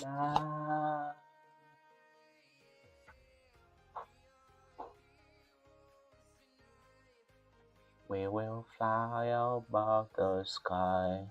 night. We will fly above the sky.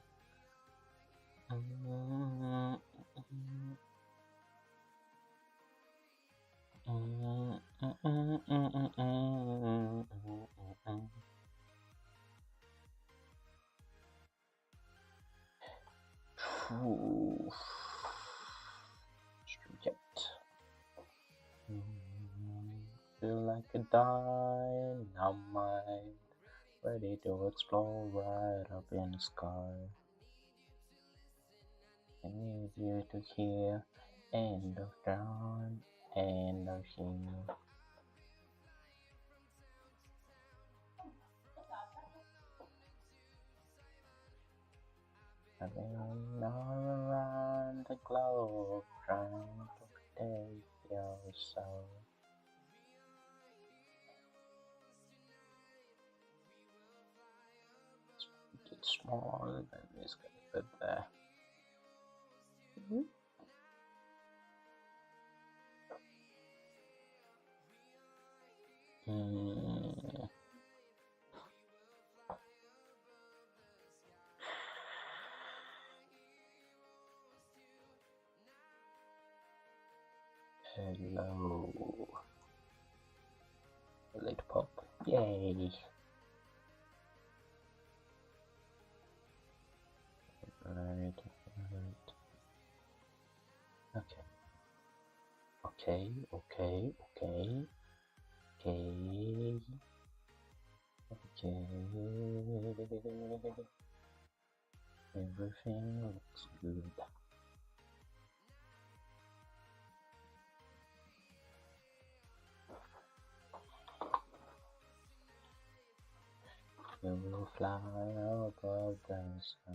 Feel like a dynamite, ready to explode right up in the sky. I need you to hear, end of dawn, end of here. I've been all around the globe trying to protect your soul. Let's make it small and it's gonna fit there. Hello. Let it pop. Yay. Right. Okay. Everything looks good. We will fly above the sky.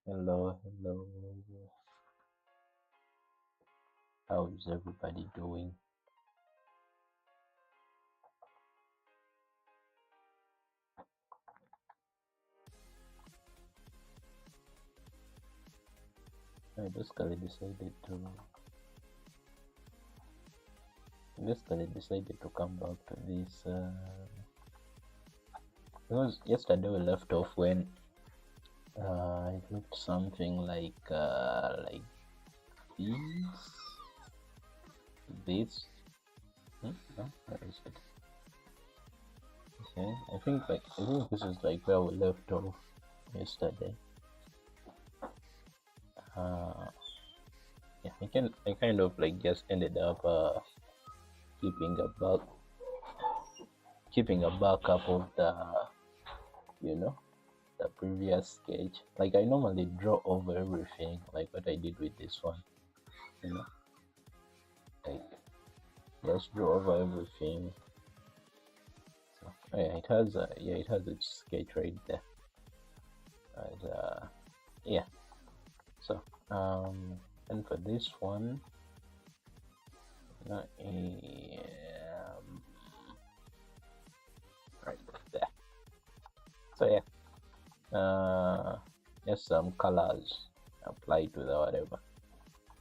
Hello. How is everybody doing? I basically decided to come back to this because yesterday we left off when it looked something like this. No, where is it? Okay, I think this is like where we left off yesterday. Yeah, I kind of like just ended up keeping a backup of the the previous sketch. Like I normally draw over everything, like what I did with this one, like just draw over everything. So yeah, it has its sketch right there. Yeah. So and for this one, right there. So yeah, just some colors applied to the whatever,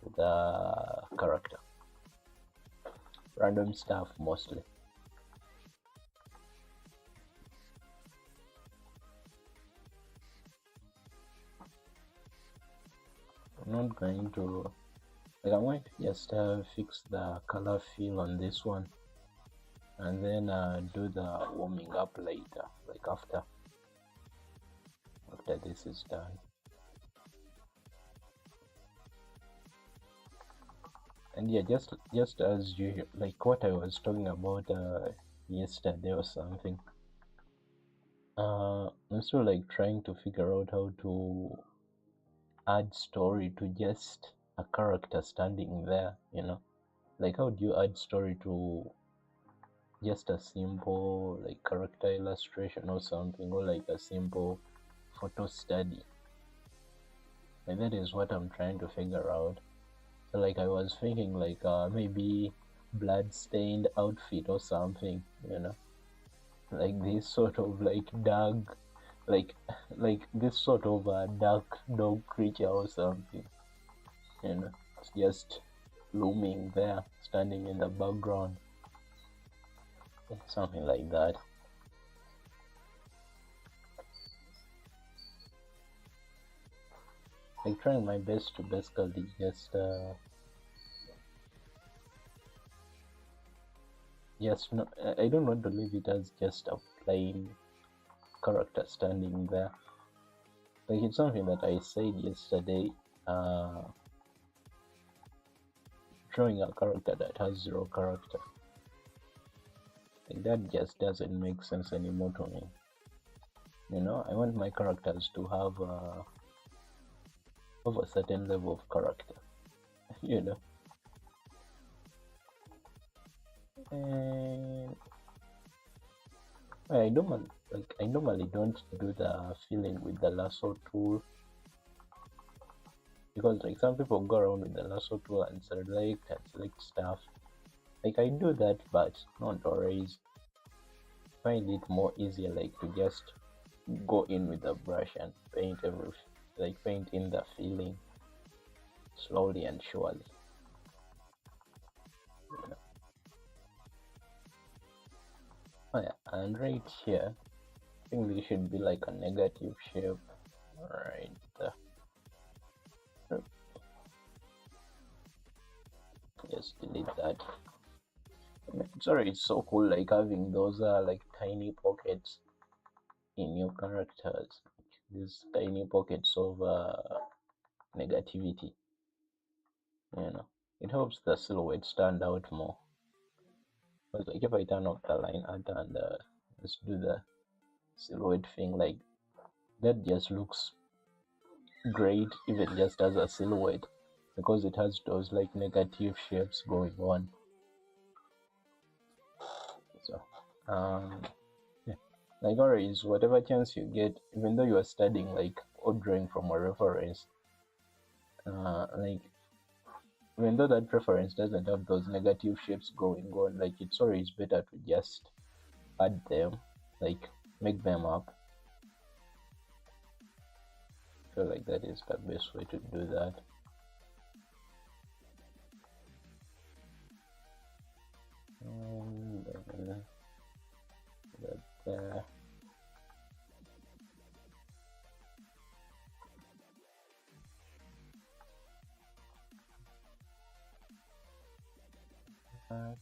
to the character. Random stuff mostly. I'm not going to, like, I'm going to just fix the color fill on this one, and then do the warming up later, like after this is done. And yeah, just as you, like what I was talking about yesterday or something, I'm still like trying to figure out how to add story to just a character standing there, like how do you add story to just a simple like character illustration or something, or like a simple photo study. Like that is what I'm trying to figure out. So like I was thinking like maybe blood stained outfit or something, like this sort of like dark, like like this sort of dark dog creature or something, it's just looming there, standing in the background, something like that. Like trying my best to basically just no, I don't want to leave it as just a plain character standing there. Like it's something that I said yesterday. Uh, Drawing a character that has zero character, like that just doesn't make sense anymore to me. I want my characters to have a certain level of character. you know and I normally don't do the filling with the lasso tool, because like some people go around with the lasso tool and select stuff. Like I do that, but not always. Find it more easier like to just go in with the brush and paint in the filling slowly and surely. Oh yeah, and right here, I think this should be like a negative shape right there. Just delete that. Sorry, it's so cool like having those like tiny pockets in your characters. These tiny pockets of negativity. It helps the silhouette stand out more. But like if I turn off the line art and let's do the silhouette thing, like that just looks great even just as a silhouette, because it has those like negative shapes going on. So yeah, like always, whatever chance you get, even though you are studying like or drawing from a reference, like even though that reference doesn't have those negative shapes going on, like it's always better to just add them, like make them up. I feel like that is the best way to do that. And then that there. That.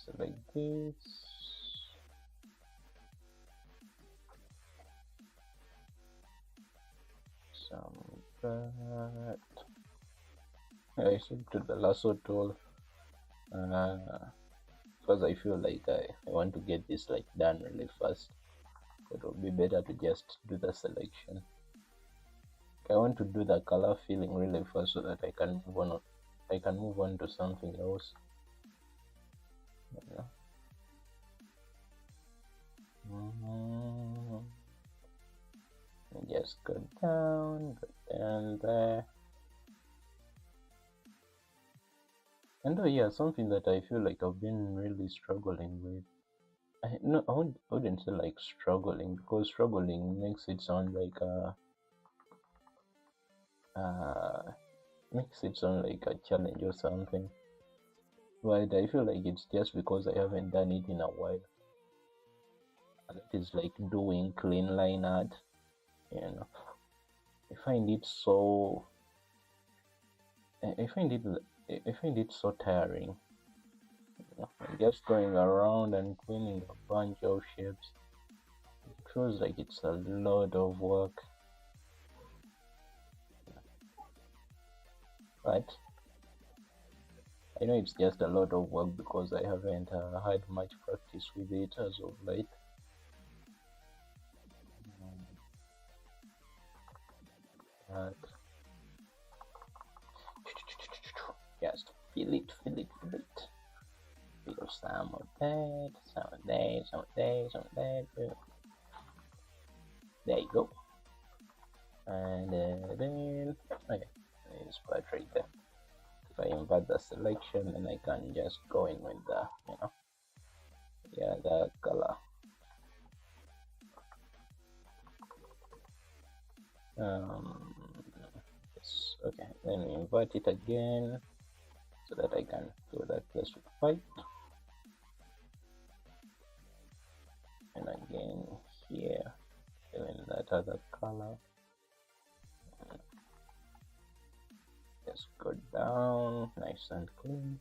Select this. Some that. I should do the lasso tool because I feel like I want to get this like done really fast. It would be better to just do the selection. I want to do the color filling really fast so that I can move on to something else. Yeah. Just go down there. And yeah, something that I feel like I've been really struggling with. I wouldn't say like struggling, because struggling makes it sound like a challenge or something. But I feel like it's just because I haven't done it in a while. And it is like doing clean line art. I find it so. I find it so tiring. Just going around and cleaning a bunch of shapes. It feels like it's a lot of work. But I know it's just a lot of work because I haven't had much practice with it as of late. But just feel it, feel it, feel it. Feel some of that, some of that, some of that, some of that. There you go. And then, okay, this part right there. If I invert the selection, then I can just go in with the, yeah, the color. Yes, okay, then we invert it again so that I can fill that place with white. And again here, fill in that other color. Just go down, nice and clean.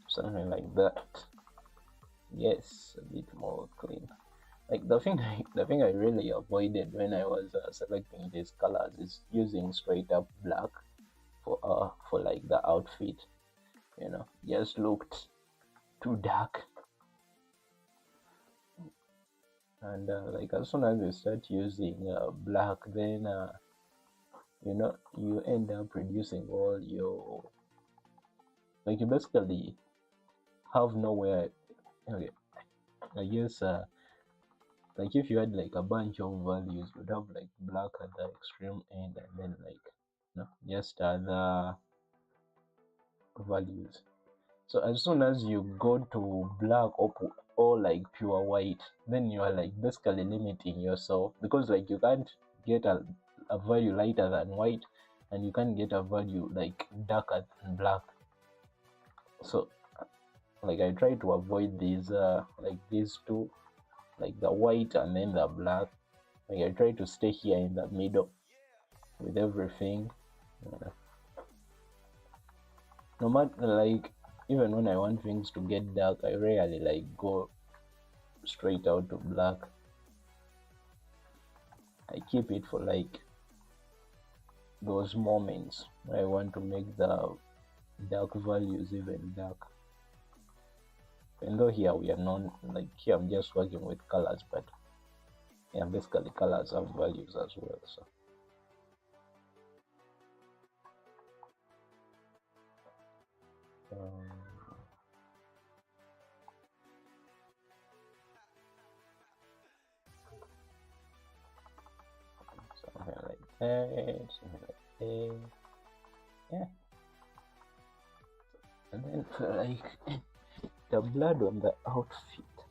Something like that. Yes, a bit more clean. Like the thing I really avoided when I was selecting these colors is using straight up black for like the outfit. Just looked too dark. And like as soon as you start using black, then you end up reducing all your, like, you basically have nowhere. Okay, I guess like if you had like a bunch of values, you'd have like black at the extreme end, and then like just other values. So as soon as you go to black or like pure white, then you are like basically limiting yourself, because like you can't get a value lighter than white, and you can't get a value like darker than black. So like I try to avoid these like these two, like the white and then the black. Like I try to stay here in the middle with everything. No matter, like, even when I want things to get dark, I rarely like go straight out to black. I keep it for like those moments where I want to make the dark values even dark. And though here we are not, like, here I'm just working with colors, but yeah, basically colors have values as well. So something like that, something like that. Yeah. And then for like the blood on the outfit.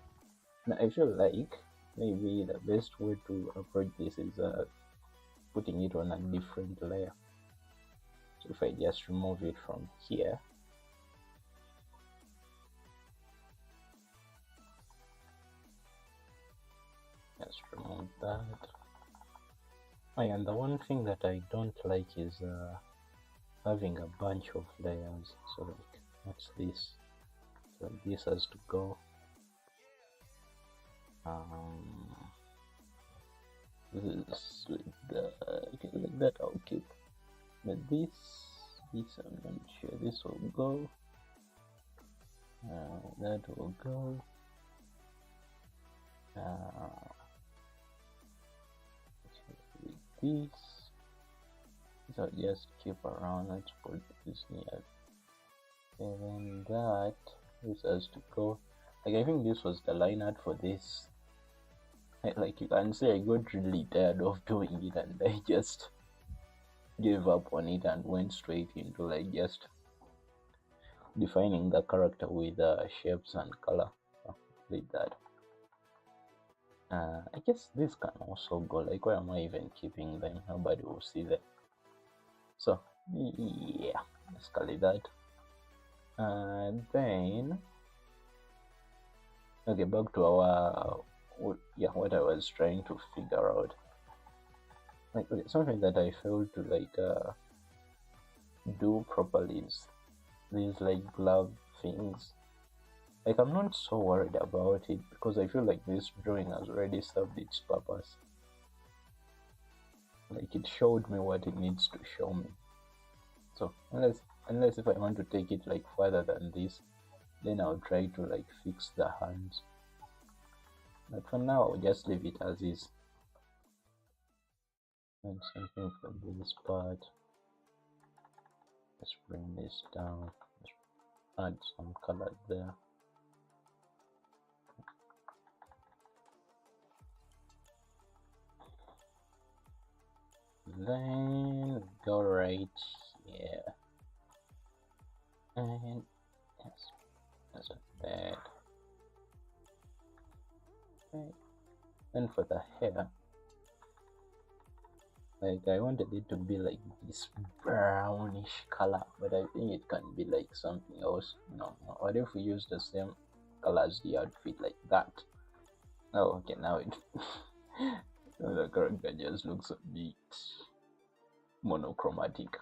Now I feel like maybe the best way to approach this is putting it on a different layer. So if I just remove it from here, just remove that. Oh, and the one thing that I don't like is having a bunch of layers. So like, what's this? So this has to go. This like that I'll keep. But this I'm not sure. This will go. That will go. With this, so just keep around. Let's put this near, and then that this has to go. Like I think this was the line art for this. Like you can say, I got really tired of doing it, and I just gave up on it and went straight into like just defining the character with shapes and color. Like that. I guess this can also go. Like, where am I even keeping them? Nobody will see them. So yeah, basically that. And then okay, back to our what I was trying to figure out. Like, okay, something that I failed to like do properly is these like glove things. Like, I'm not so worried about it because I feel like this drawing has already served its purpose. Like, it showed me what it needs to show me. So unless unless if I want to take it like further than this, then I'll try to like fix the hands. But for now, I'll just leave it as is. And something for this part. Let's bring this down. Let's add some color there. Then go right here. And yes, that's a bed. Okay. Then for the hair, like I wanted it to be like this brownish color, but I think it can be like something else. No, what if we use the same color as the outfit like that? Oh, okay, now it the character just looks a bit monochromatic.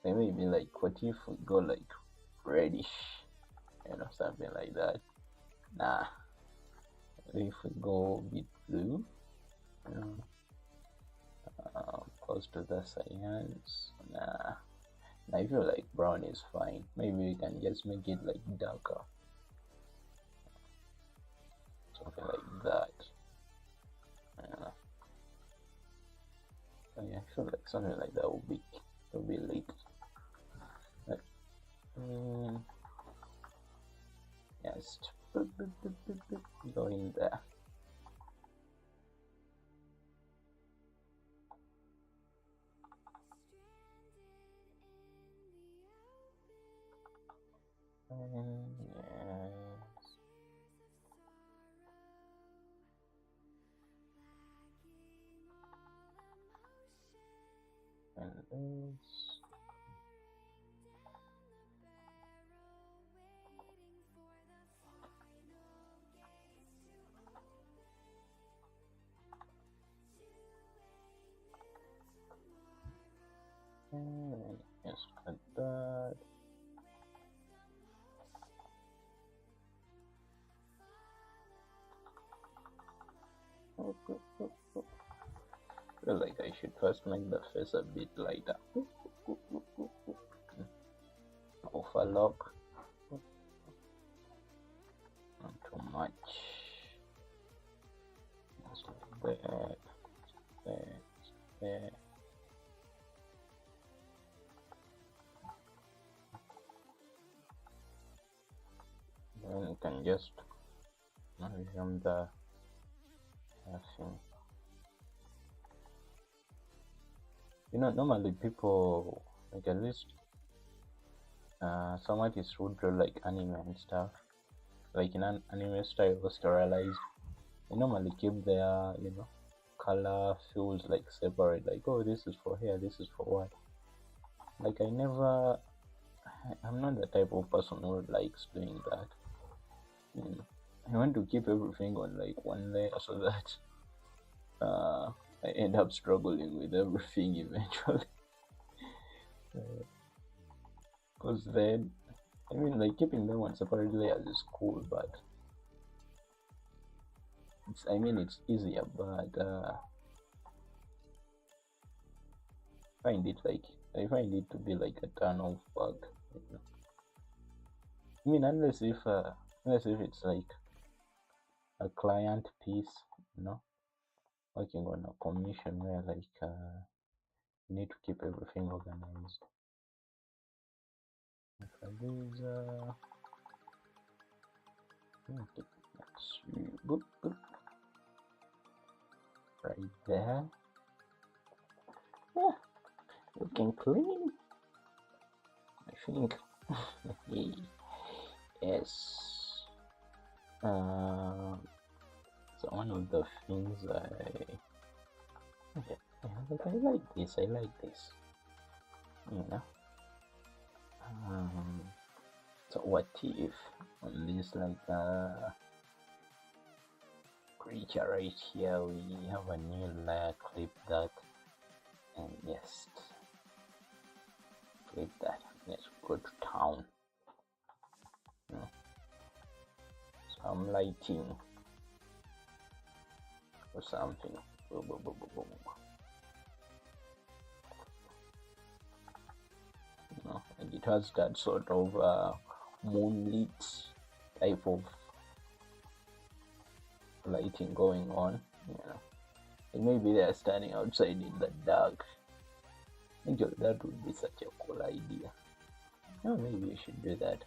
Maybe like, what if we go like reddish, something like that? Nah. If we go a bit blue, close to the cyans, nah. I feel like brown is fine. Maybe we can just make it like darker, something like that. So yeah, I feel like something like that will be lit. Just go in there. Yes. And this. And just like that. I feel like I should first make the face a bit lighter. Overlock. Not too much. Just like that. There. Then you can just resume the thing. Normally people, like at least some artists would draw like anime and stuff, like in an anime style sterilized. They normally keep their color feels like separate, like, oh, this is for hair, this is for what. Like I'm not the type of person who likes doing that. I want to keep everything on like one layer so that I end up struggling with everything eventually. Because then, like keeping them on separate layers is cool, but it's easier, but I find it to be like a turn off bug. Unless if it's like a client piece, working on a commission where like you need to keep everything organized. Boop, boop. Right there. Yeah, looking clean, I think. Yes. So one of the things I like this. So what if on this like creature right here we have a new layer, clip that, and yes, click that. Let's go to town. Some lighting or something. No, I did it has that sort of moonlit type of lighting going on. And maybe they're standing outside in the dark. Actually, that would be such a cool idea. No, maybe we should do that.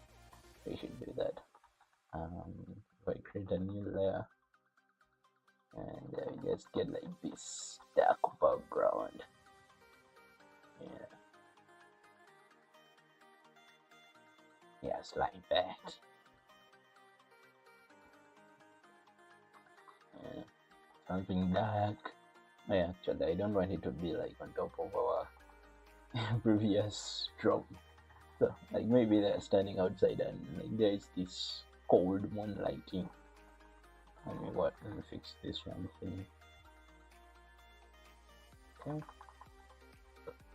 We should do that. If I create a new layer and I just get like this dark background. Yes, like that. Something dark. Actually, I don't want it to be like on top of our previous drop. So, like maybe they're standing outside and like there is this cold moonlighting. Let me fix this one thing. Okay.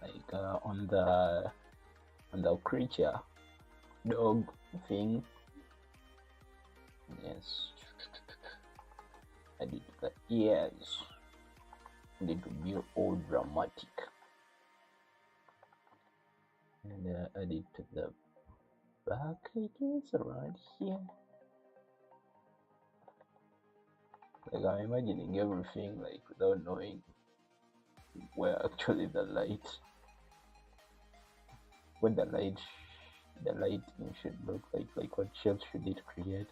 Like on the creature dog thing. Yes. I did the ears. Need to be all dramatic. And add it to the back, I guess, around here. Like I'm imagining everything like without knowing where actually the lighting should look like what shape should it create.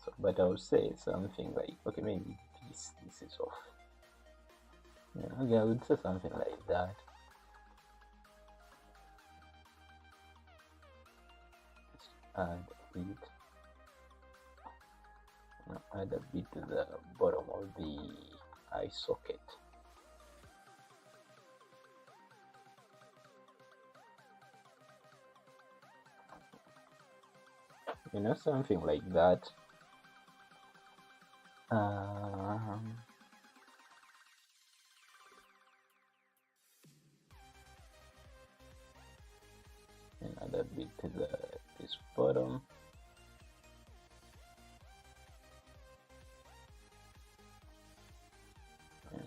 So, but I would say something like, okay, maybe this is off. Okay, I would say something like that. Add a bit to the bottom of the eye socket. Something like that. Another bit to this bottom.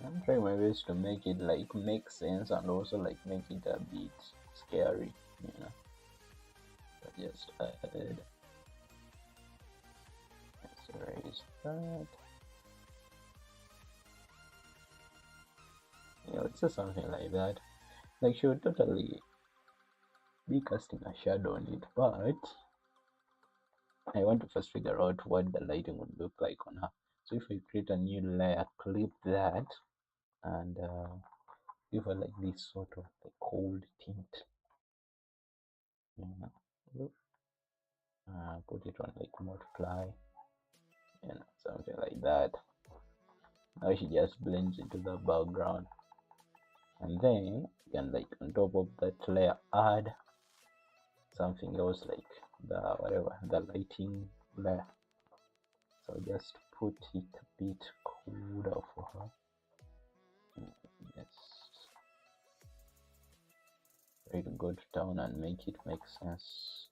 I'm trying my best to make it like make sense and also like make it a bit scary, But just add. Let's erase that. It's just something like that. Like she would totally be casting a shadow on it, but I want to first figure out what the lighting would look like on her. So if we create a new layer, clip that, and give her like this sort of like cold tint. Put it on like multiply, something like that. Now she just blends into the background, and then you can like on top of that layer add something else like the lighting layer. So just put it a bit colder for her. Yes, try to go to town and make it make sense.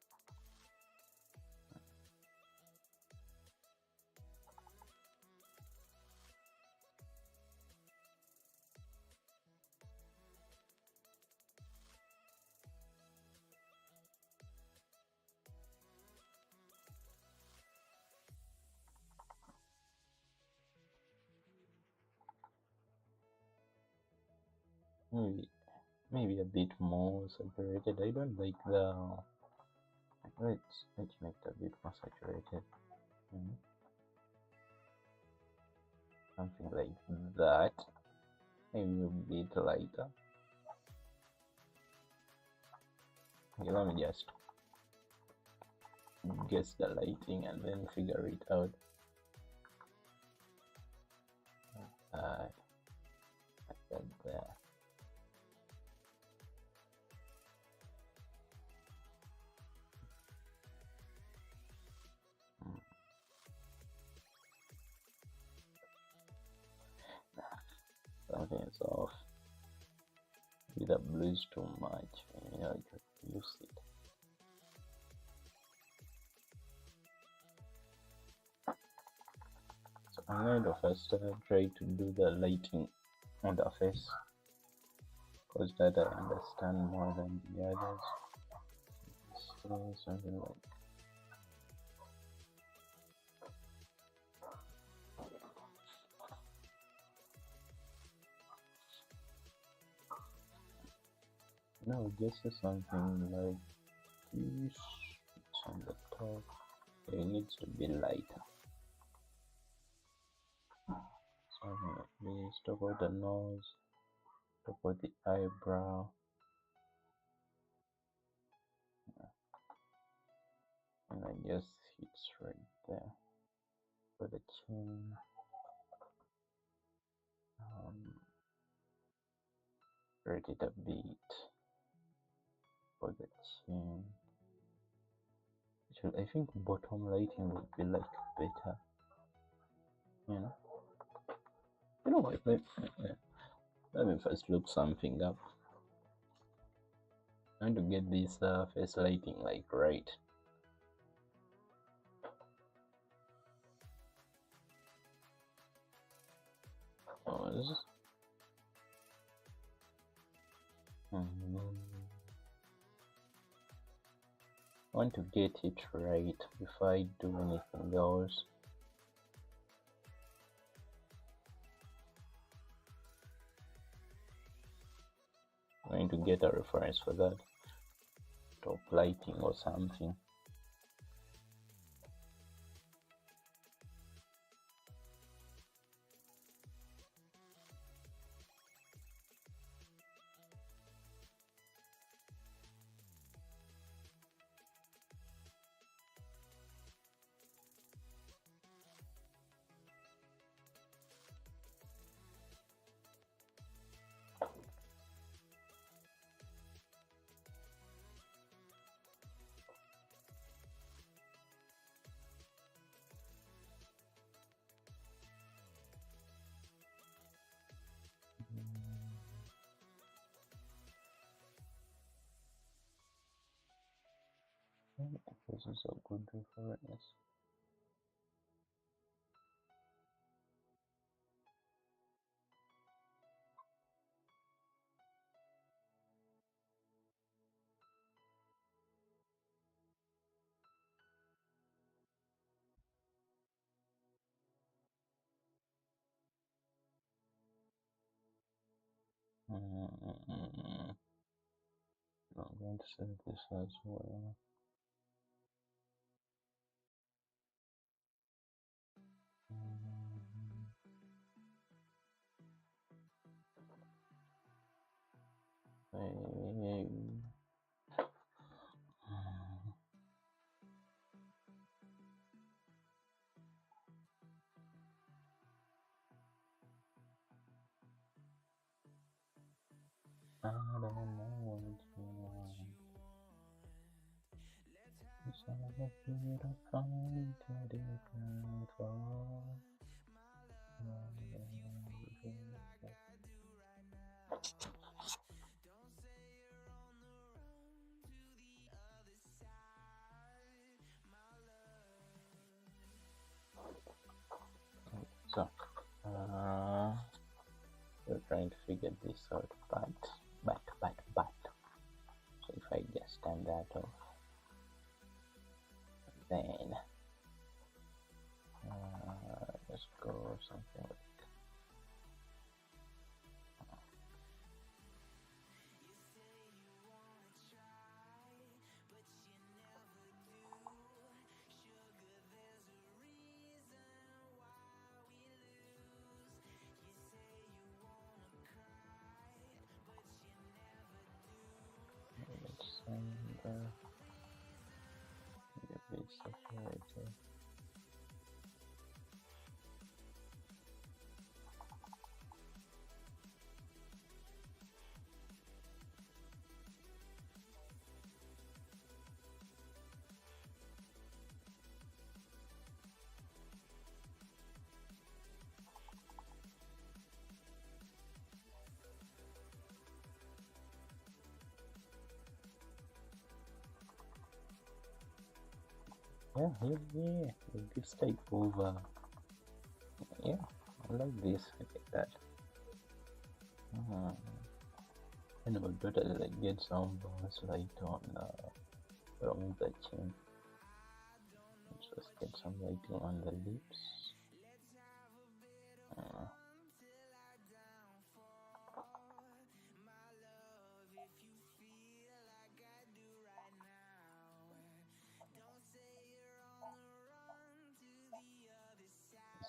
Maybe a bit more saturated. I don't like the. Let's make it a bit more saturated. Something like that. Maybe a bit lighter. Okay, let me just guess the lighting and then figure it out. Like that. Something is off. Maybe the blue is too much. I could use it. So I'm going to first try to do the lighting on the face, because that I understand more than the others. So something like no, just something like this. It's on the top. It needs to be lighter. Something like this. Top of the nose, top of the eyebrow. And then just hits right there for the chin. Rate it a bit for the chin. Actually, I think bottom lighting would be like better. You know. You know what? Let me first look something up. I'm going to get this face lighting like right. I want to get it right before I do anything else. I'm going to get a reference for that. Top lighting or something. This is a good reference. I'm going to save this as well. I don't know what you want. It's all a bit of fun to different for. So, we're trying to figure this out, but. So if I just turn that off, then let's go something like let's send the bit separated. Yeah, this type of yeah, I like this. I like that. And we'll do that, like get some bonus light on from the chin. Just get some lighting on the lips.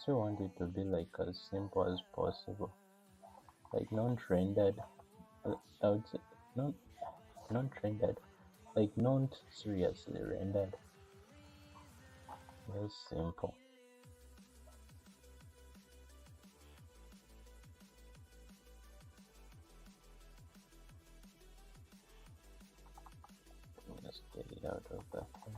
So want it to be like as simple as possible, like non-rendered. I would say not rendered, like not seriously rendered. Just simple. Let's get it out of that thing.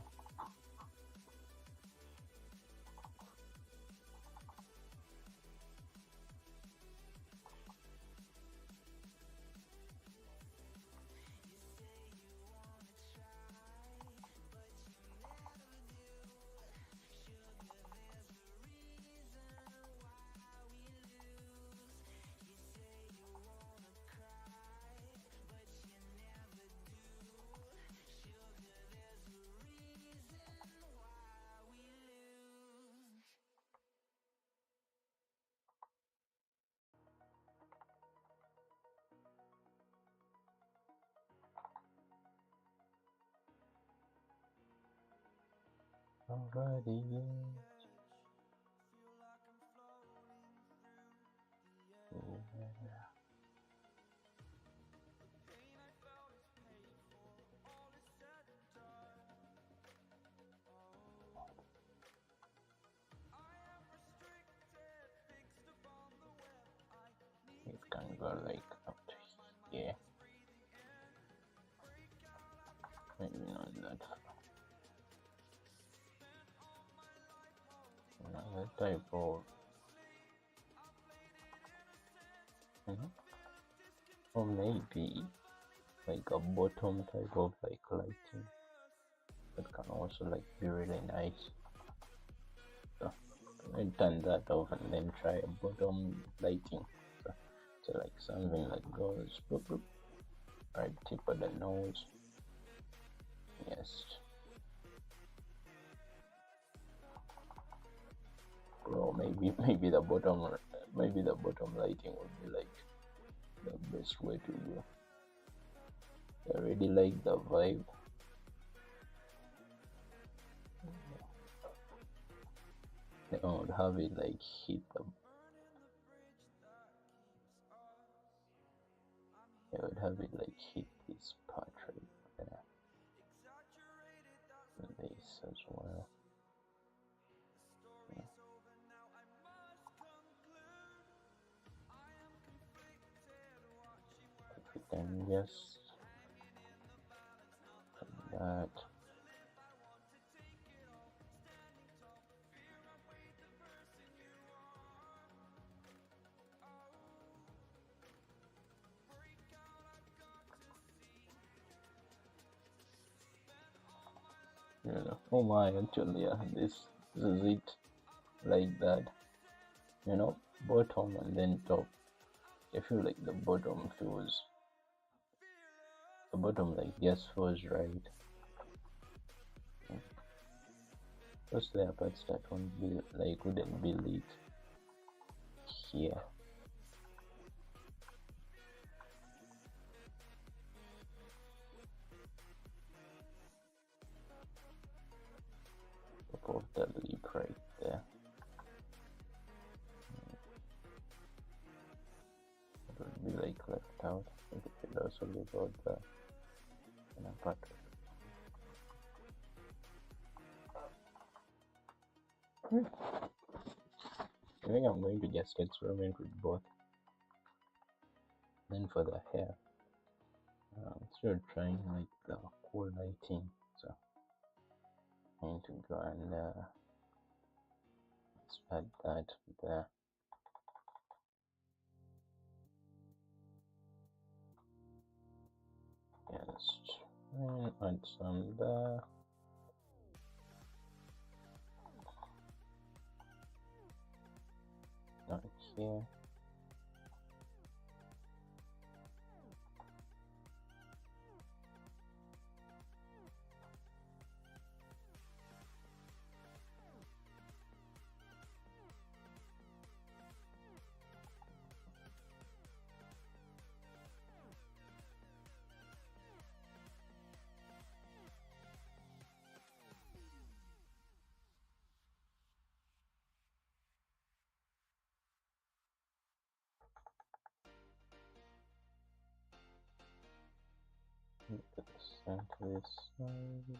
Alrighty, yeah. It can go like up to here. Maybe not that far. Another type of or maybe like a bottom type of like lighting that can also like be really nice. So I turn that off and then try a bottom lighting. So like something that goes boop, boop, right tip of the nose. Yes. Or maybe the bottom lighting would be like the best way to go. I really like the vibe. I would have it like hit the I would have it like hit this part right there. And this as well. Yeah. If we can just that. Oh my, actually, yeah, this is it, like that, bottom and then top. I feel like the bottom like just feels right. Those layer parts that wouldn't be lit here. Top of the lip right there. It would be like left out. I think it should also leave out the inner part. I think I'm going to just experiment with both. Then for the hair, instead of trying like the cool lighting, so I'm going to go and add that there. Just add some there. Not here. Send this side.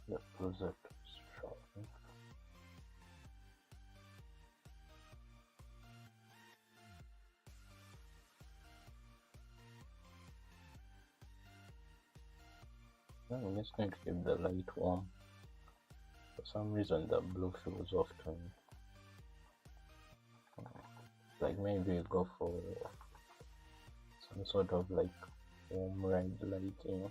Yeah, closer to strong. I'm just going to keep the light warm. For some reason, the blue feels off to me. Like maybe go for some sort of like warm red lighting.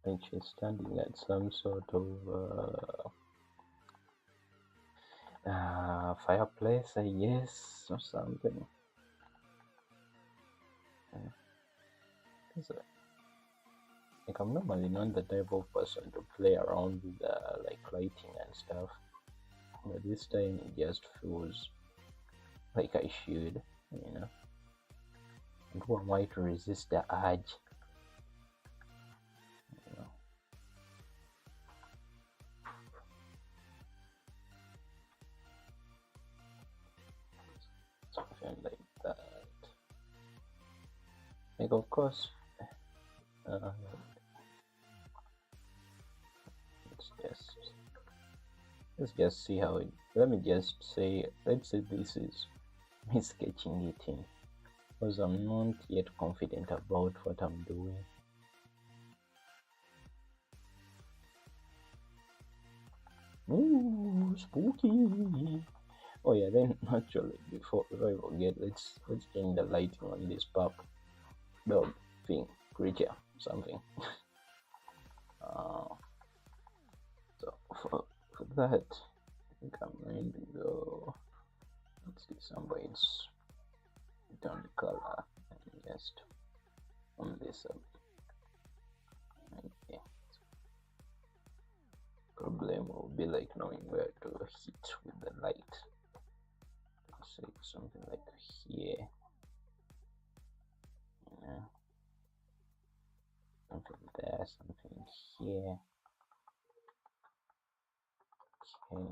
Like she's standing at some sort of fireplace, I guess, or something. Like I'm normally not the type of person to play around with like lighting and stuff, but this time it just feels like I should, you know. And who am I to resist the urge? You know. Something like that. Like of course, let's just see how it. Let me just say, let's say this is me sketching it in, because I'm not yet confident about what I'm doing. Ooh, spooky! Oh yeah, then actually before I forget, let's change the lighting on this pup, dog, thing, creature, something. So for that, I think I'm going to go. Let's see some ways. Turn the color and just on this up. Okay. Problem will be like knowing where to hit with the light. Let's say something like here. You know, something there, something here. Okay.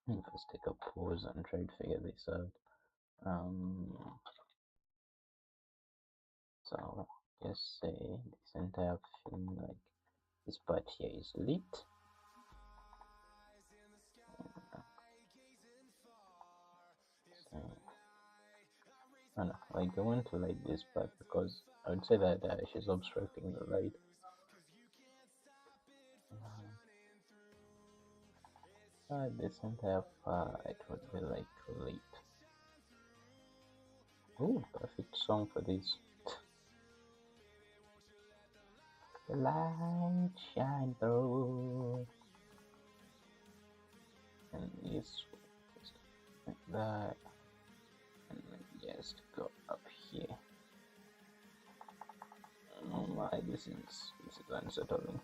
Let's take a pause and try to figure this out. So just say this entire thing, like this part here is lit. I know, like I want to light this part because I would say that she's obstructing the light. This entire part would be like lit. Oh, perfect song for this. The light shine through, and this just like that, and then just go up here. Oh my, this is unsettling.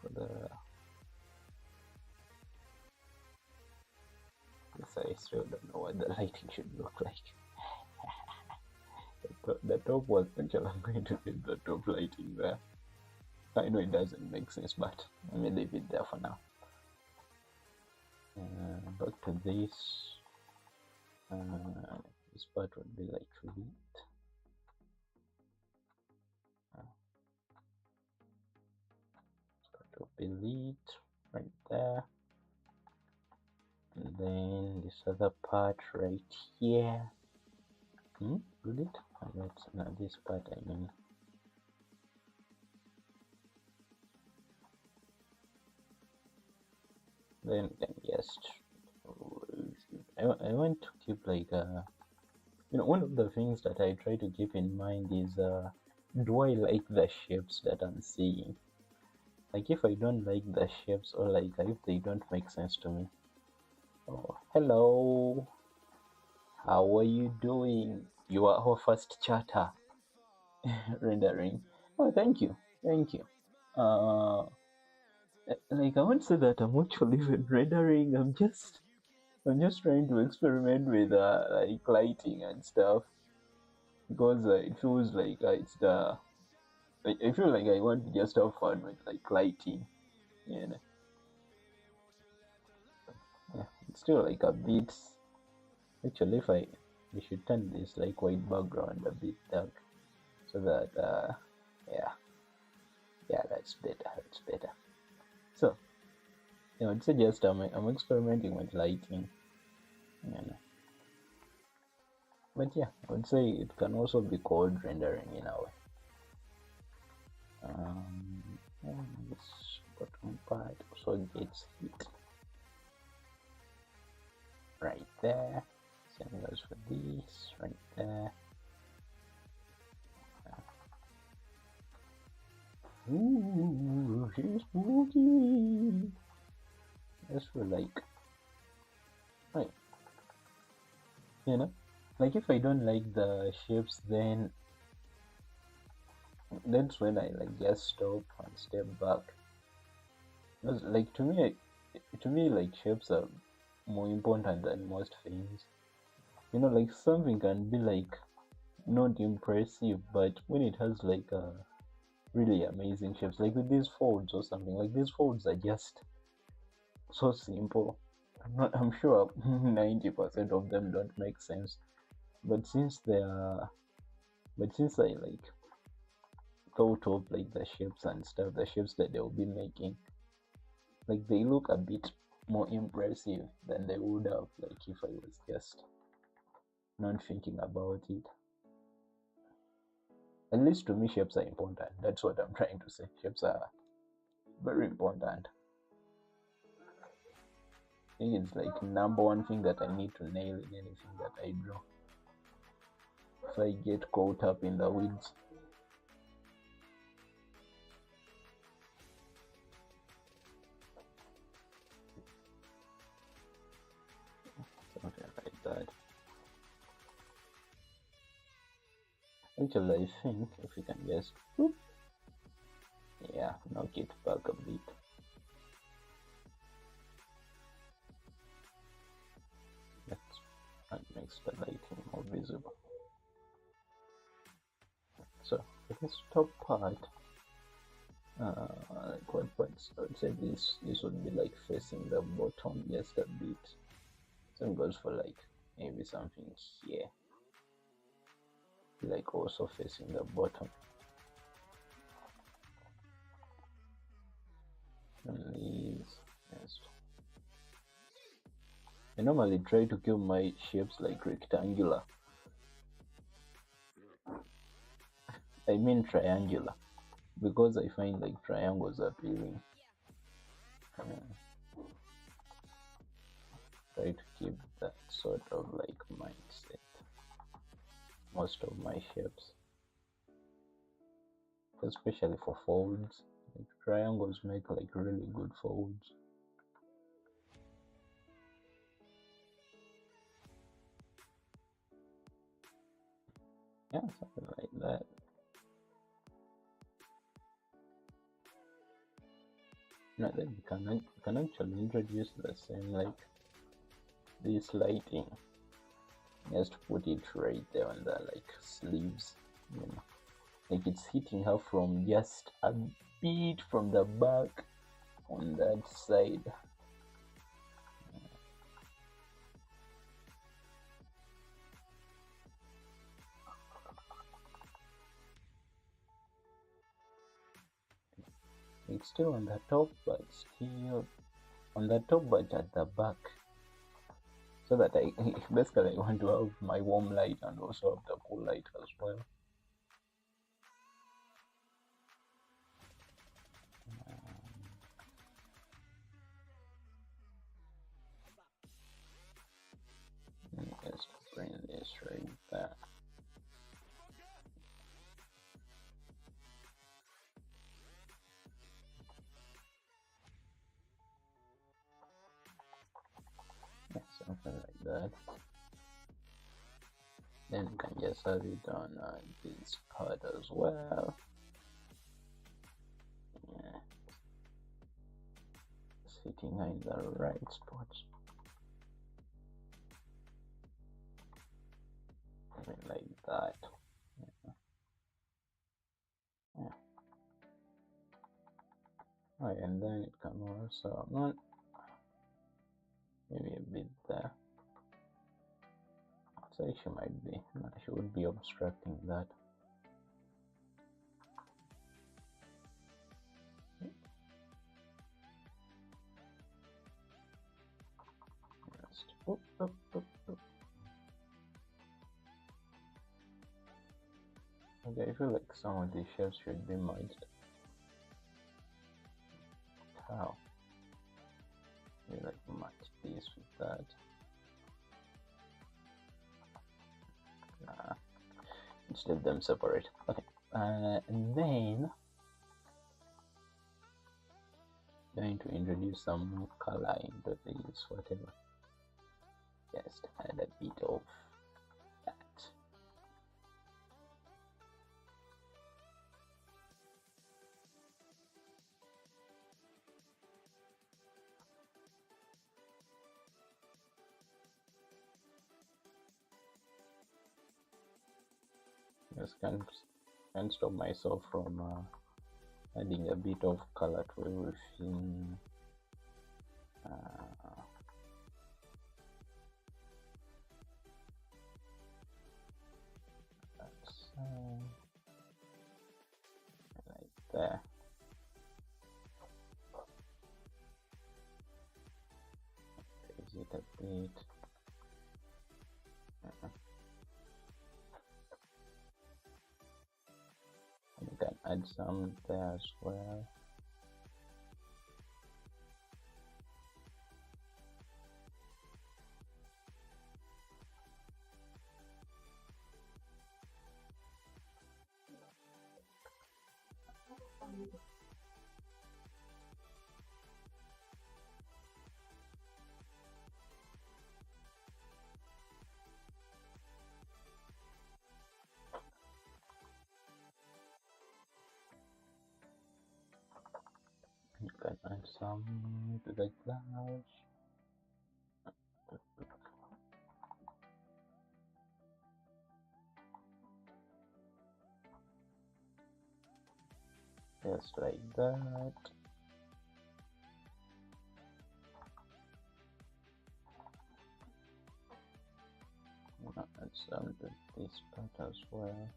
For the yes, I still don't know what the lighting should look like. The top was actually I'm going to leave the top lighting there. I know it doesn't make sense, but let me leave it there for now. Back to this. This part would be like lit. This part would be lit right there. And then this other part right here. Would it? No, this part I mean. Then just I want to keep like one of the things that I try to keep in mind is do I like the shapes that I'm seeing? Like if I don't like the shapes, or like if they don't make sense to me. Oh, hello, how are you doing? You are our first chatter. Rendering. Oh, thank you. Like I won't say that I'm actually even rendering. I'm just trying to experiment with like lighting and stuff, because it feels like it's the I feel like I want to just have fun with like lighting. Yeah, it's still like a bit. Actually, if we should turn this like white background a bit dark, so that yeah, that's better. So I would suggest I'm experimenting with lighting. But yeah, I would say it can also be called rendering in a way. And this bottom part also gets heat right there. Same goes for this right there. Ooh, she's spooky. Just feel like, right, like if I don't like the shapes, then that's when I like just stop and step back. Because like to me like shapes are more important than most things. Like something can be like not impressive, but when it has like really amazing shapes, like with these folds or something, like these folds are just so simple. I'm sure 90% of them don't make sense, but since I like thought of like the shapes and stuff, the shapes that they'll be making, like they look a bit more impressive than they would have like if I was just not thinking about it. At least to me, shapes are important. That's what I'm trying to say. Shapes are very important. I think it's like number one thing that I need to nail in anything that I draw. If I get caught up in the weeds. Something like that. Actually, I think if we can just knock it back a bit. That makes the lighting more visible. So for this top part, like what parts? I would say this would be like facing the bottom just a bit. Same goes for like maybe something here, like also facing the bottom. And these, yes. I normally try to keep my shapes like rectangular. I mean triangular, because I find like triangles appealing. Try to keep that sort of like mindset. Most of my shapes, especially for folds, like triangles make like really good folds. Yeah, something like that. No, then you can actually introduce the same like this lighting. Just put it right there on the like sleeves, you know, like it's hitting her from just a bit from the back on that side. It's still on the top, but still on the top, but at the back, so that I basically I want to have my warm light and also have the cool light as well. Just bring this right there. Yeah, something like that. Then you can just have it on this part as well. Yeah, sitting in the right spot. Something like that. Yeah. Right, and then it can also not maybe a bit there. So she might be, she would be obstructing that. Just up. Okay, I feel like some of these shapes should be merged. How? You like match this with that. Nah, just leave them separate. Okay, and then going to introduce some more color into these, whatever. Just add a bit of that. Just can't stop myself from adding a bit of color to everything. That's like there. Raise it a bit. You can add some there as well. You can add some to the clouds. Just like that. Add some to this part as well.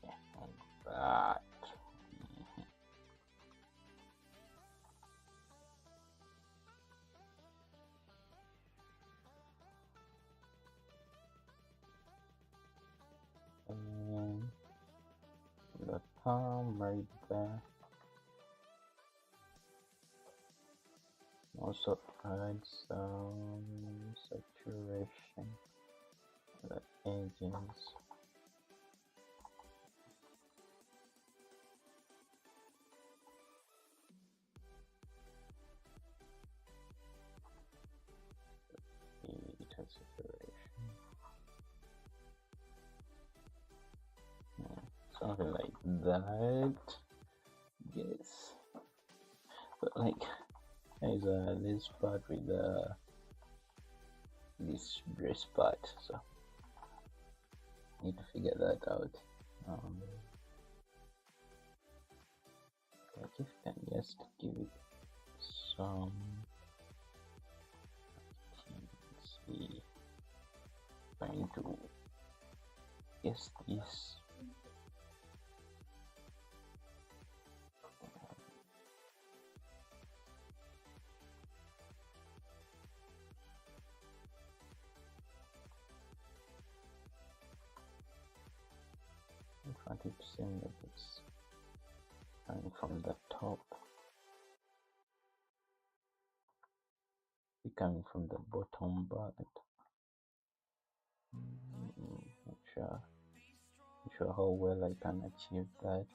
Yeah, like that. And the thumb right there. Also add some saturation on the edges. that. Yes. But like, there's this part with this dress part, so need to figure that out. Like if you can just give it some, let's see, trying to guess this. I want it to seem that it's coming from the top, it's coming from the bottom, but not sure how well I can achieve that.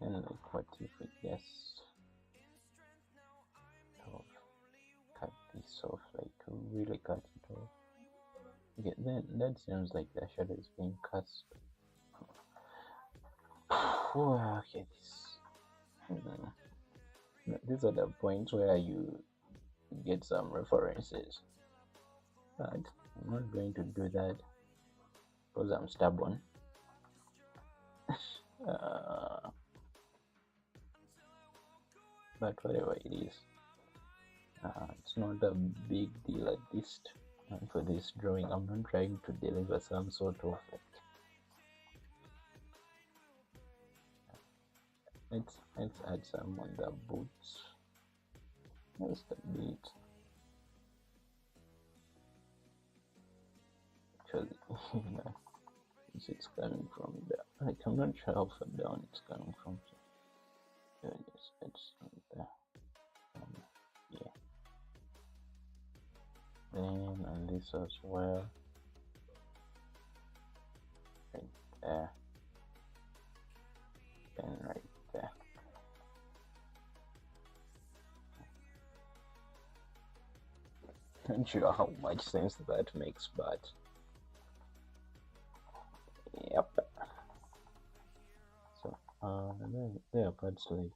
And like, what if we just cut this off, like really cut it off? Okay, then that seems like the shadow is being cast. Okay, these are the points where you get some references, but I'm not going to do that because I'm stubborn. But whatever it is, it's not a big deal at least. And for this drawing, I'm not trying to deliver some sort of let's add some on the boots just a bit. Actually, it's coming from the, like, I'm not sure how far down it's coming from, so just let's there. Yeah, then on this as well, right there, then right there. Not sure how much sense that makes, but yep. So there are parts like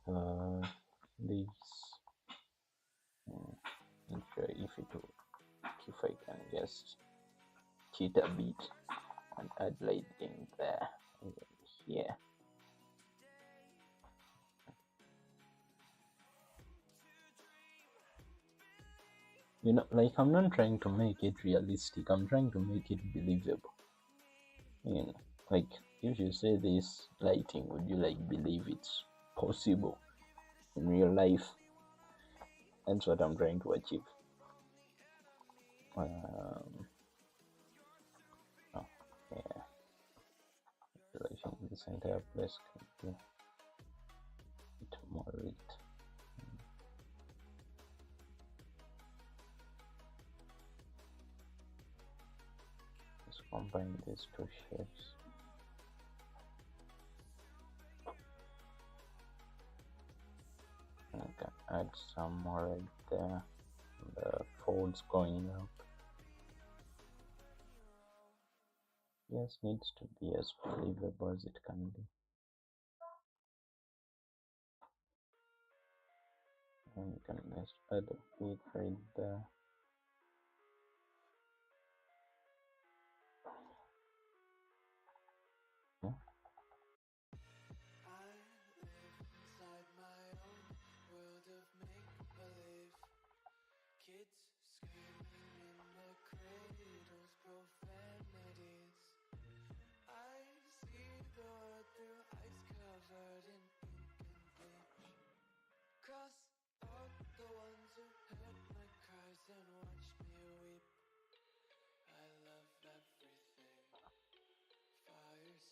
this. Not sure if I can just cheat a bit and add lighting there and here. You know, like, I'm not trying to make it realistic, I'm trying to make it believable. You know, like, if you say this lighting, would you like believe it's possible in real life? That's what I'm trying to achieve. Oh, yeah. I think this entire place could be a bit more lit. Let's combine these two shapes. I can add some more right there, the folds going up. Yes, needs to be as believable as it can be. And you can just add a bit right there. Yeah.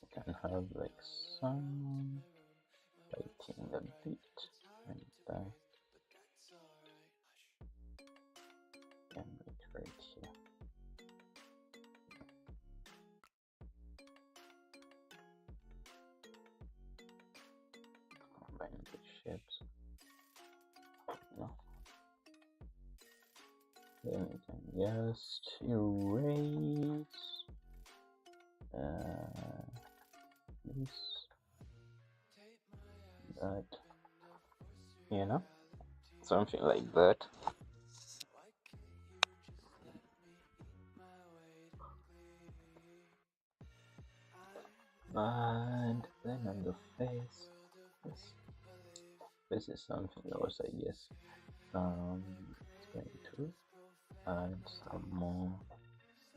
You can have like some lighting a bit and right here. Combine the shapes. No. Then we can just erase this, that, something like that. And then on the face, this is something else, I guess. It's going to add some more.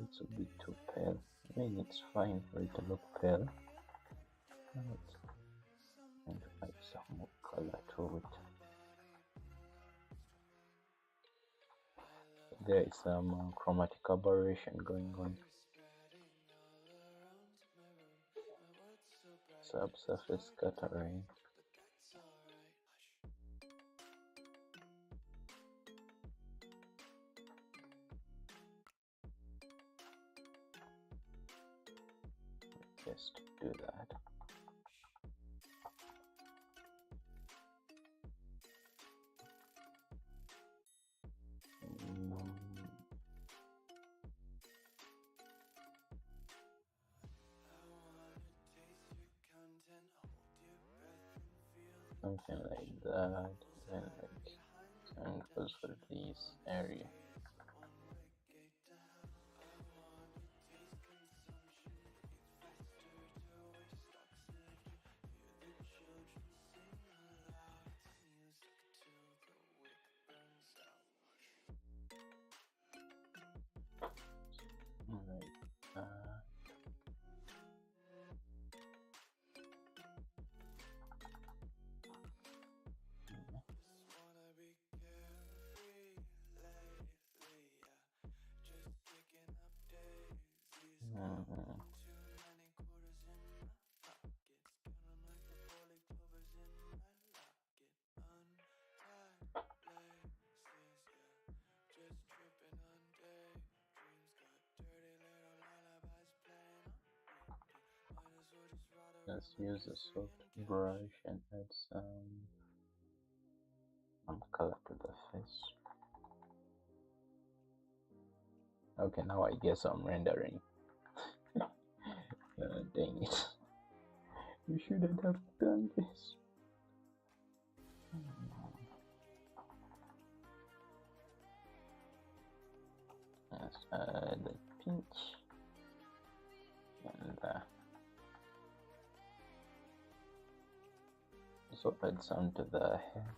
It's a bit too pale. I mean, it's fine for it to look pale. It's going to add some more color to it. There is some chromatic aberration going on. Subsurface scattering. Just do that. Something like that. Then same goes for this area. Let's use a soft brush and add some color to the face. Okay, now I guess I'm rendering. Dang it. You shouldn't have done this. Let's add a pinch and also add some to the hair.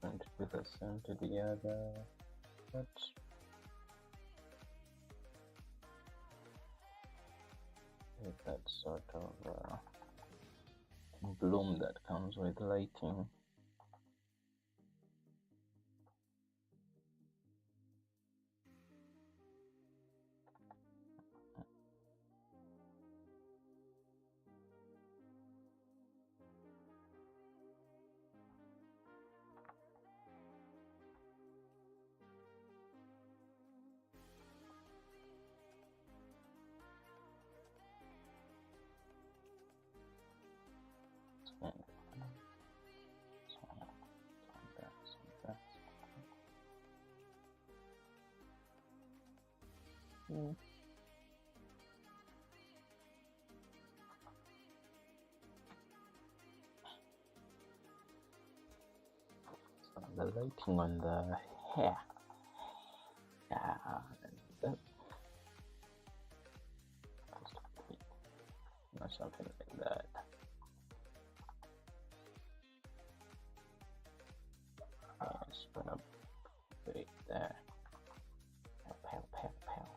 And do the same to the other part. With that sort of bloom that comes with lighting. So the lighting on the hair. Or something like that. Just gonna put it there. Pow, pow, pow.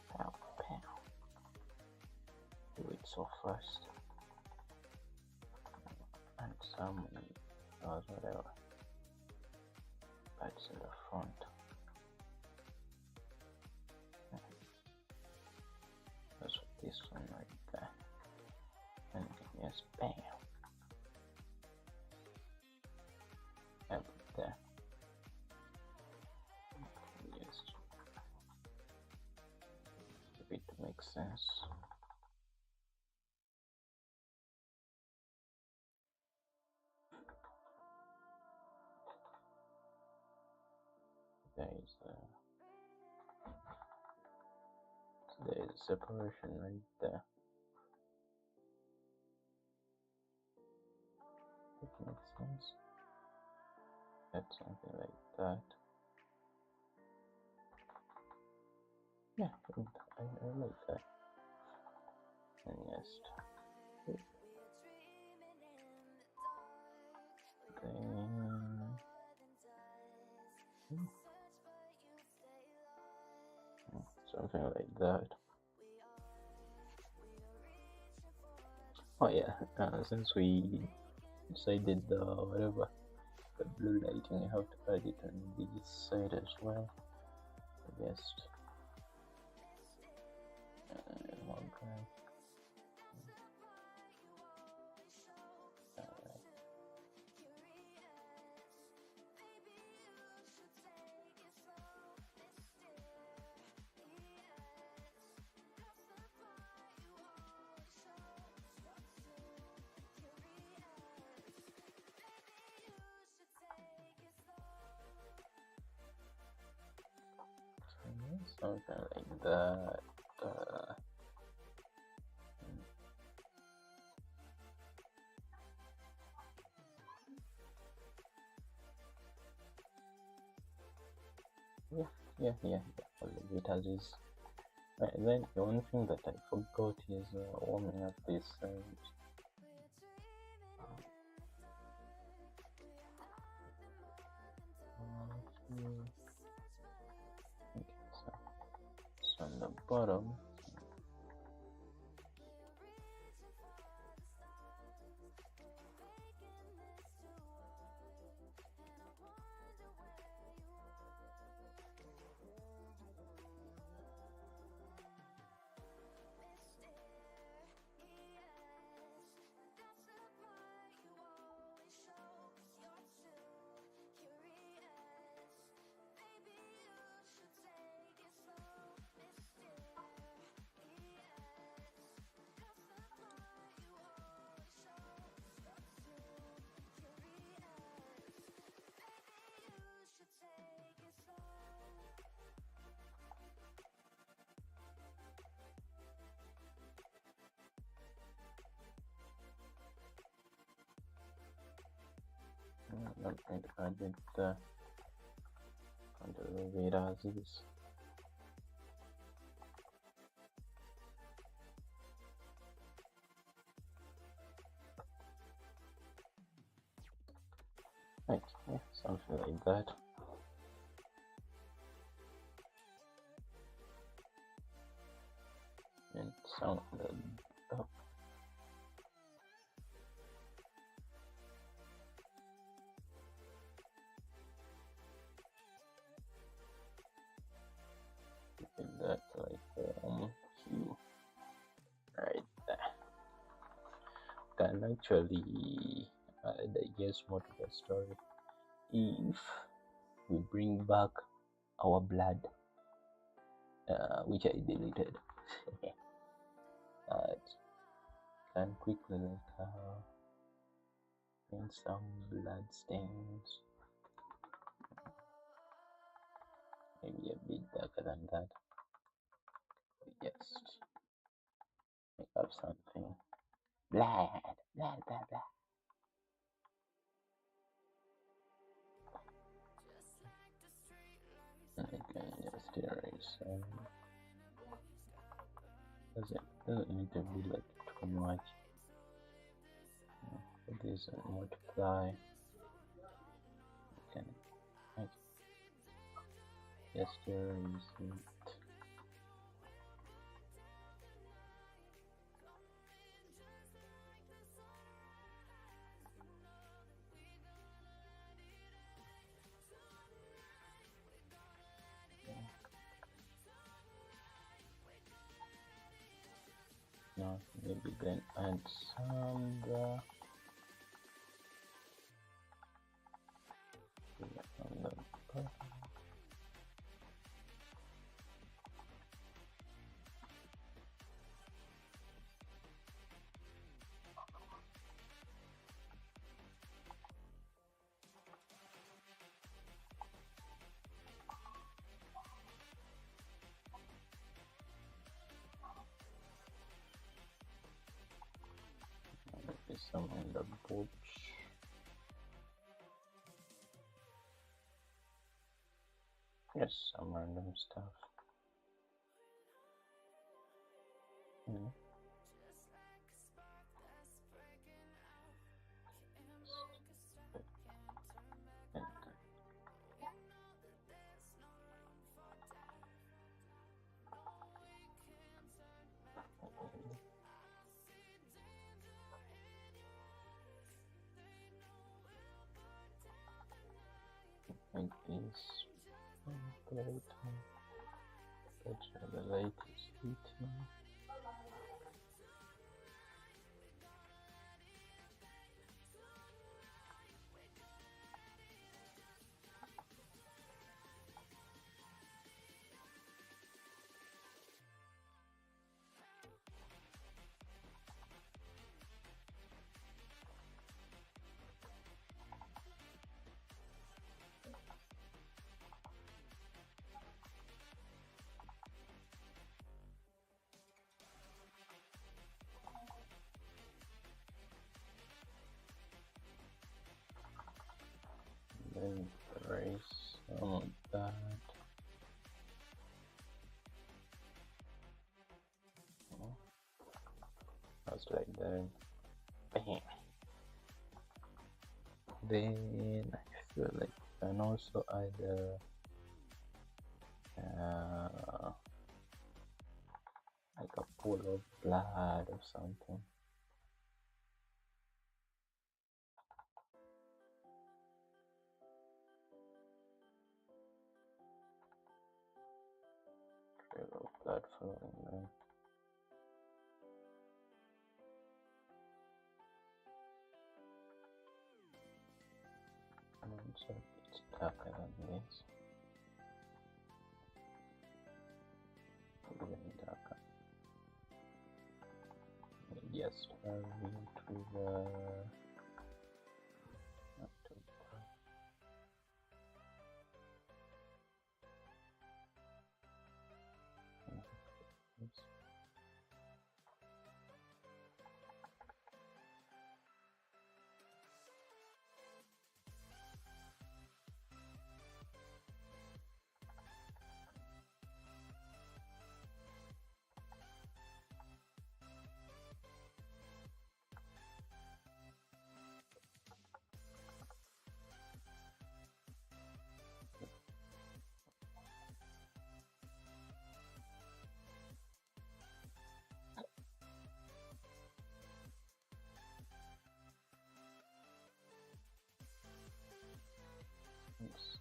Pow, pow. Do it so fast. And some or whatever. That's in the front. That's what this one right there. And yes, bam. Up there. Yes. If it makes sense. There is separation right there. It makes sense. That's something like that. Yeah, I like that. And yes. Then something like that. Oh yeah, since we decided the whatever, the blue lighting, I have to add it on this side as well. Yes. Okay. Something like that. Yeah. I'll leave it as is. Right, then the one thing that I forgot is warming up this side. Okay, so it's on the bottom. I'm not going to add it going to leave it as is. Right, yeah, something like that. And sound up. That like hue right there. Can actually digest more to the story if we bring back our blood, which I deleted. Can quickly like paint some blood stains, maybe a bit darker than that. Just make up something. Blood. Okay, just erase. Doesn't need to be like too much. Put this and multiply. Okay. Just erase it. Maybe then add some on the bottom. Maybe some in the boots. Yes, some random stuff. Like this. The light is hitting. Then erase some of that. Just like that. Bam. Then I feel like I can also add like a pool of blood or something. Trail of blood flowing there. So it's darker than this. Even darker. Just have it with not too bright.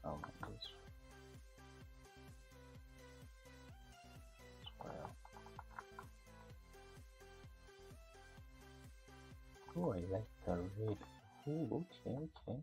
Some of this square. Oh, I like the red. Oh, okay.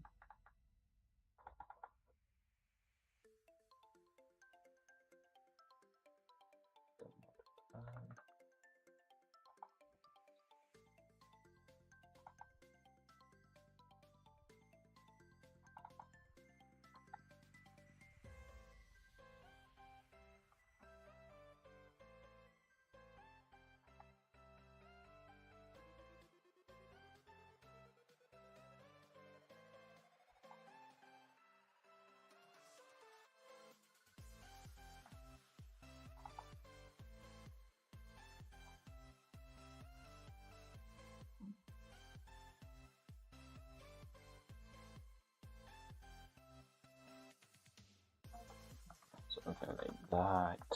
Something like that.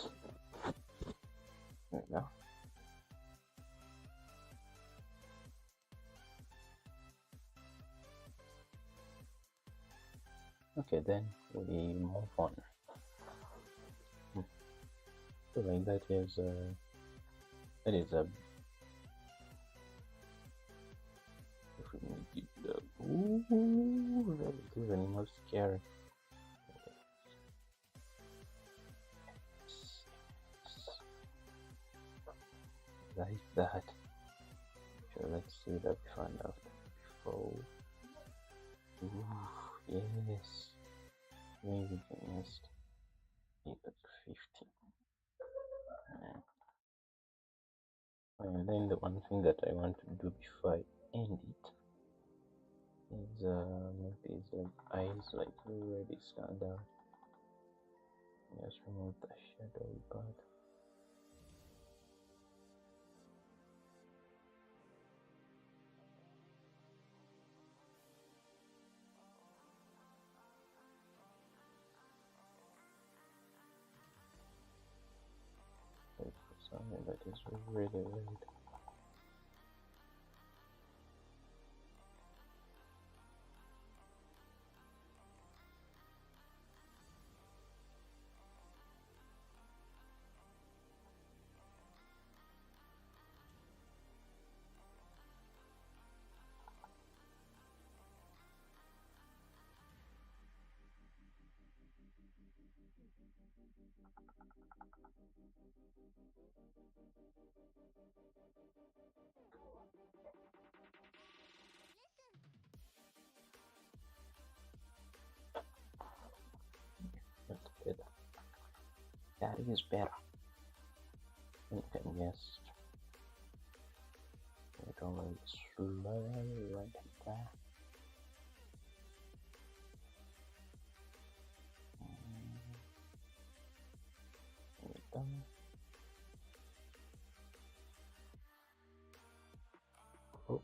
There you go. Okay, then we move on. So like that is a Ooh, that is even more scary. Like that. So let's see that fun after before. Ooh, yes. Maybe the next be like 50. And then the one thing that I want to do before I end it is make these like eyes like really stand out. Just remove the shadowy part. Wait for something that is really red. That's better. That is better. You can just get over slowly right there. Done. Oh,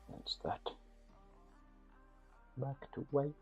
that's that. Back to white.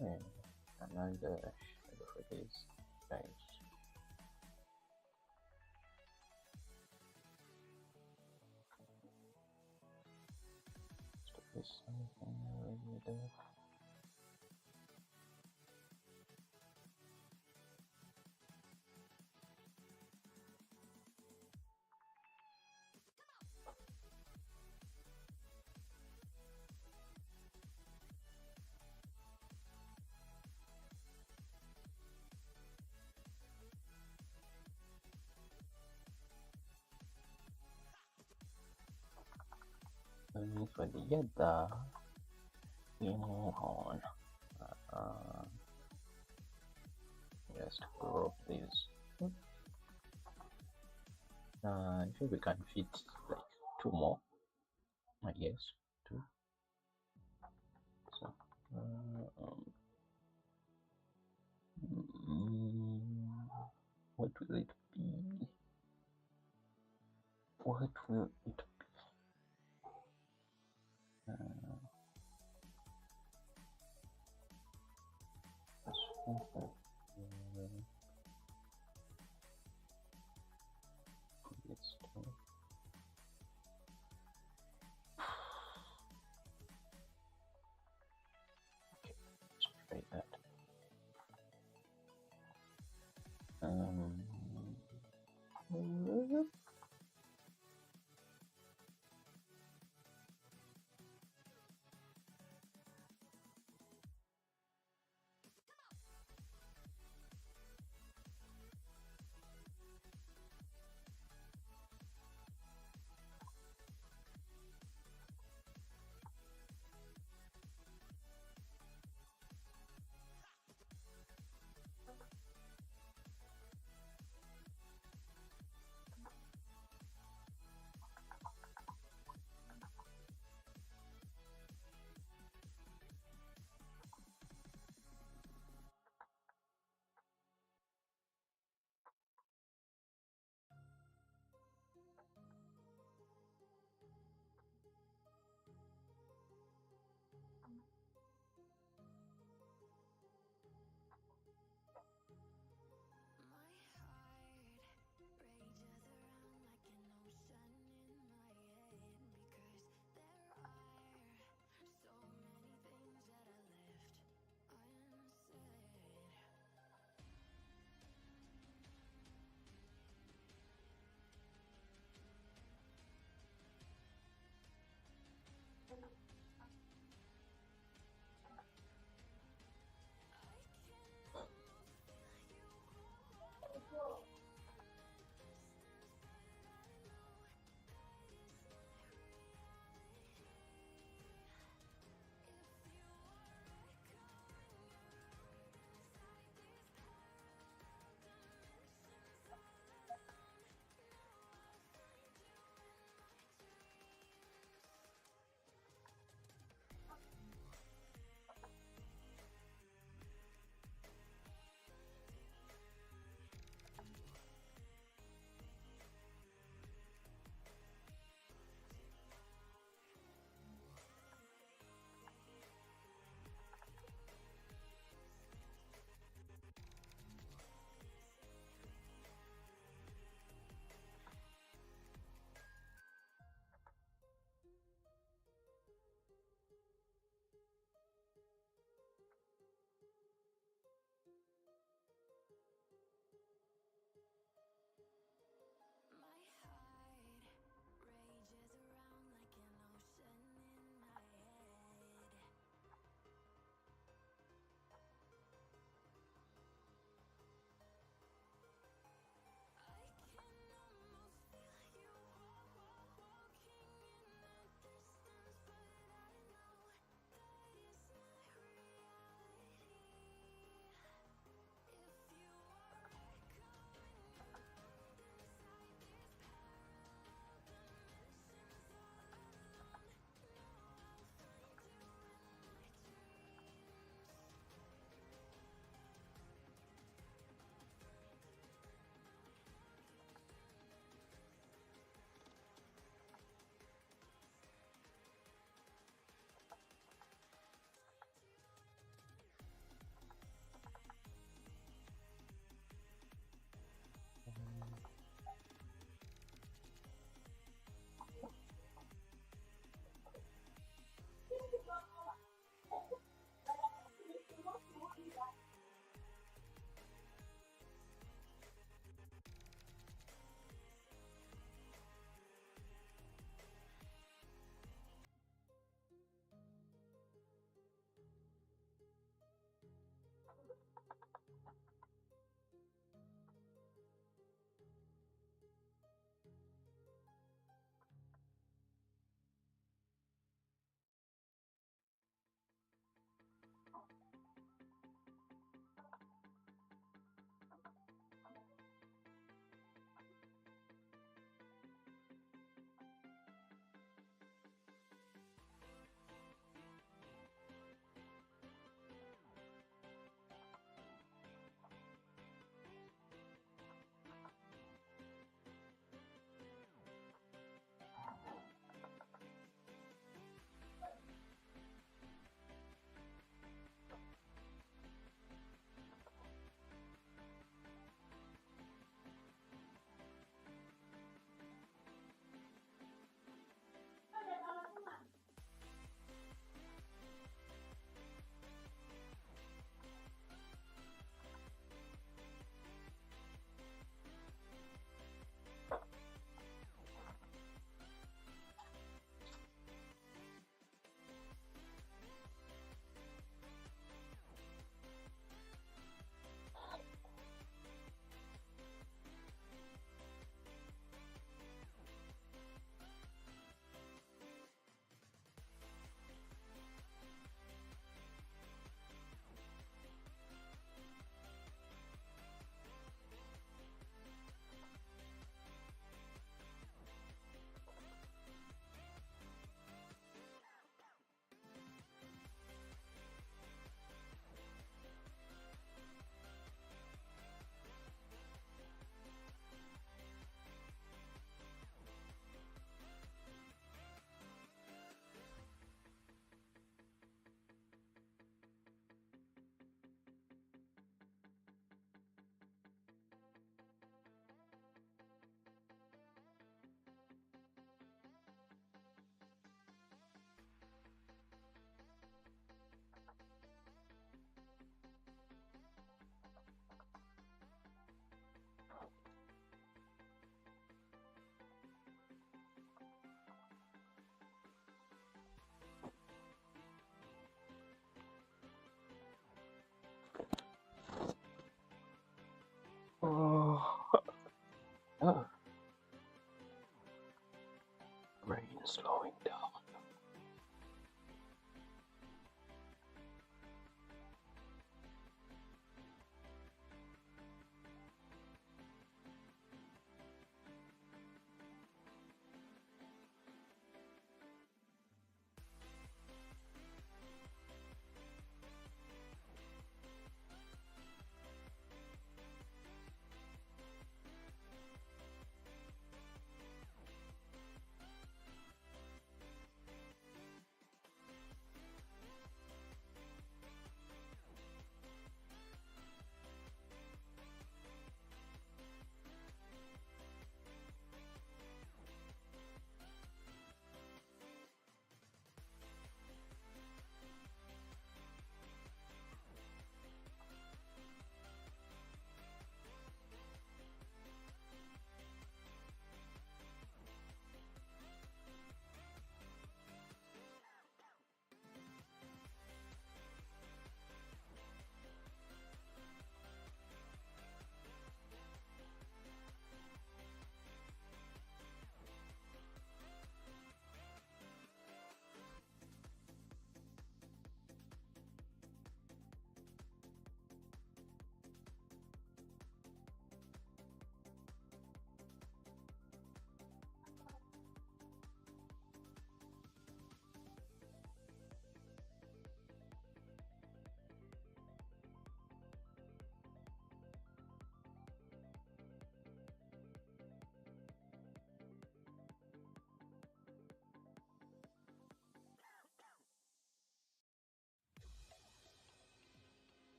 And another shadow for these guys. So there's something over there. And for the other, we move on. Uh, just group these. I think we can fit like two more. I guess two. So, what will it be? What will it be? Um,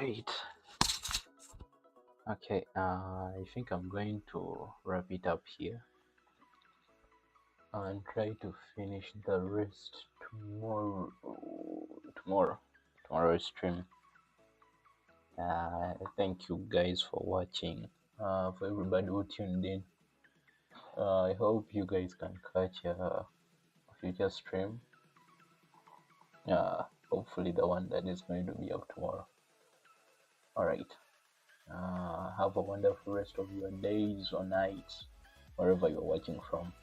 Right. Okay, I think I'm going to wrap it up here and try to finish the rest tomorrow. Tomorrow, tomorrow's stream. Thank you guys for watching. For everybody who tuned in, I hope you guys can catch a future stream. Hopefully the one that is going to be up tomorrow. All right. Have a wonderful rest of your days or nights, wherever you're watching from.